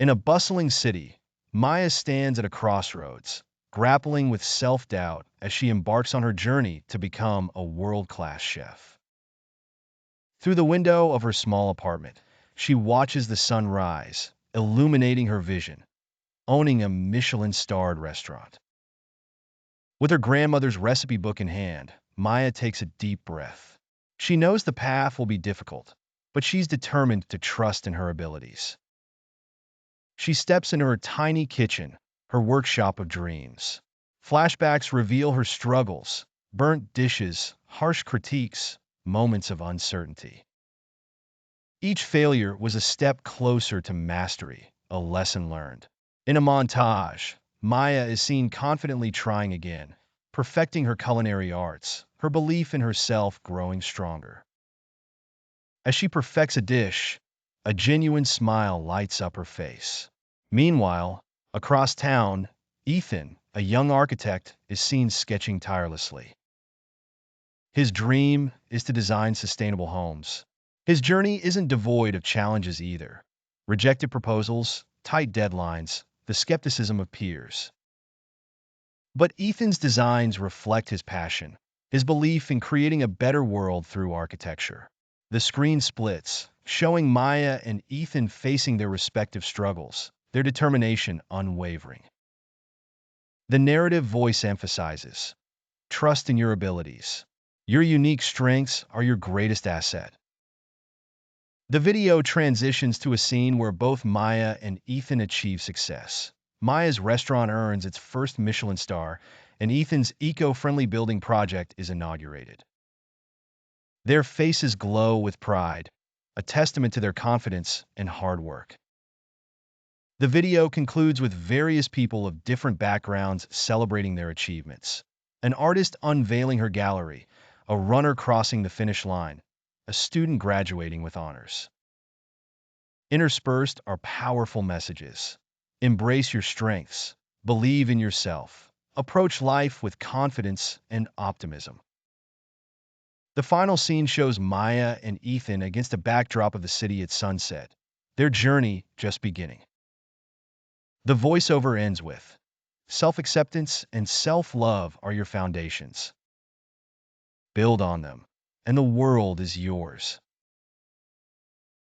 In a bustling city, Maya stands at a crossroads, grappling with self-doubt as she embarks on her journey to become a world-class chef. Through the window of her small apartment, she watches the sun rise, illuminating her vision, owning a Michelin-starred restaurant. With her grandmother's recipe book in hand, Maya takes a deep breath. She knows the path will be difficult, but she's determined to trust in her abilities. She steps into her tiny kitchen, her workshop of dreams. Flashbacks reveal her struggles, burnt dishes, harsh critiques, moments of uncertainty. Each failure was a step closer to mastery, a lesson learned. In a montage, Maya is seen confidently trying again, perfecting her culinary arts, her belief in herself growing stronger. As she perfects a dish, a genuine smile lights up her face. Meanwhile, across town, Ethan, a young architect, is seen sketching tirelessly. His dream is to design sustainable homes. His journey isn't devoid of challenges either. Rejected proposals, tight deadlines, the skepticism of peers. But Ethan's designs reflect his passion, his belief in creating a better world through architecture. The screen splits, showing Maya and Ethan facing their respective struggles, their determination unwavering. The narrative voice emphasizes, trust in your abilities. Your unique strengths are your greatest asset. The video transitions to a scene where both Maya and Ethan achieve success. Maya's restaurant earns its first Michelin star, and Ethan's eco-friendly building project is inaugurated. Their faces glow with pride, a testament to their confidence and hard work. The video concludes with various people of different backgrounds celebrating their achievements. An artist unveiling her gallery, a runner crossing the finish line, a student graduating with honors. Interspersed are powerful messages. Embrace your strengths, believe in yourself, approach life with confidence and optimism. The final scene shows Maya and Ethan against a backdrop of the city at sunset, their journey just beginning. The voiceover ends with, self-acceptance and self-love are your foundations. Build on them, and the world is yours.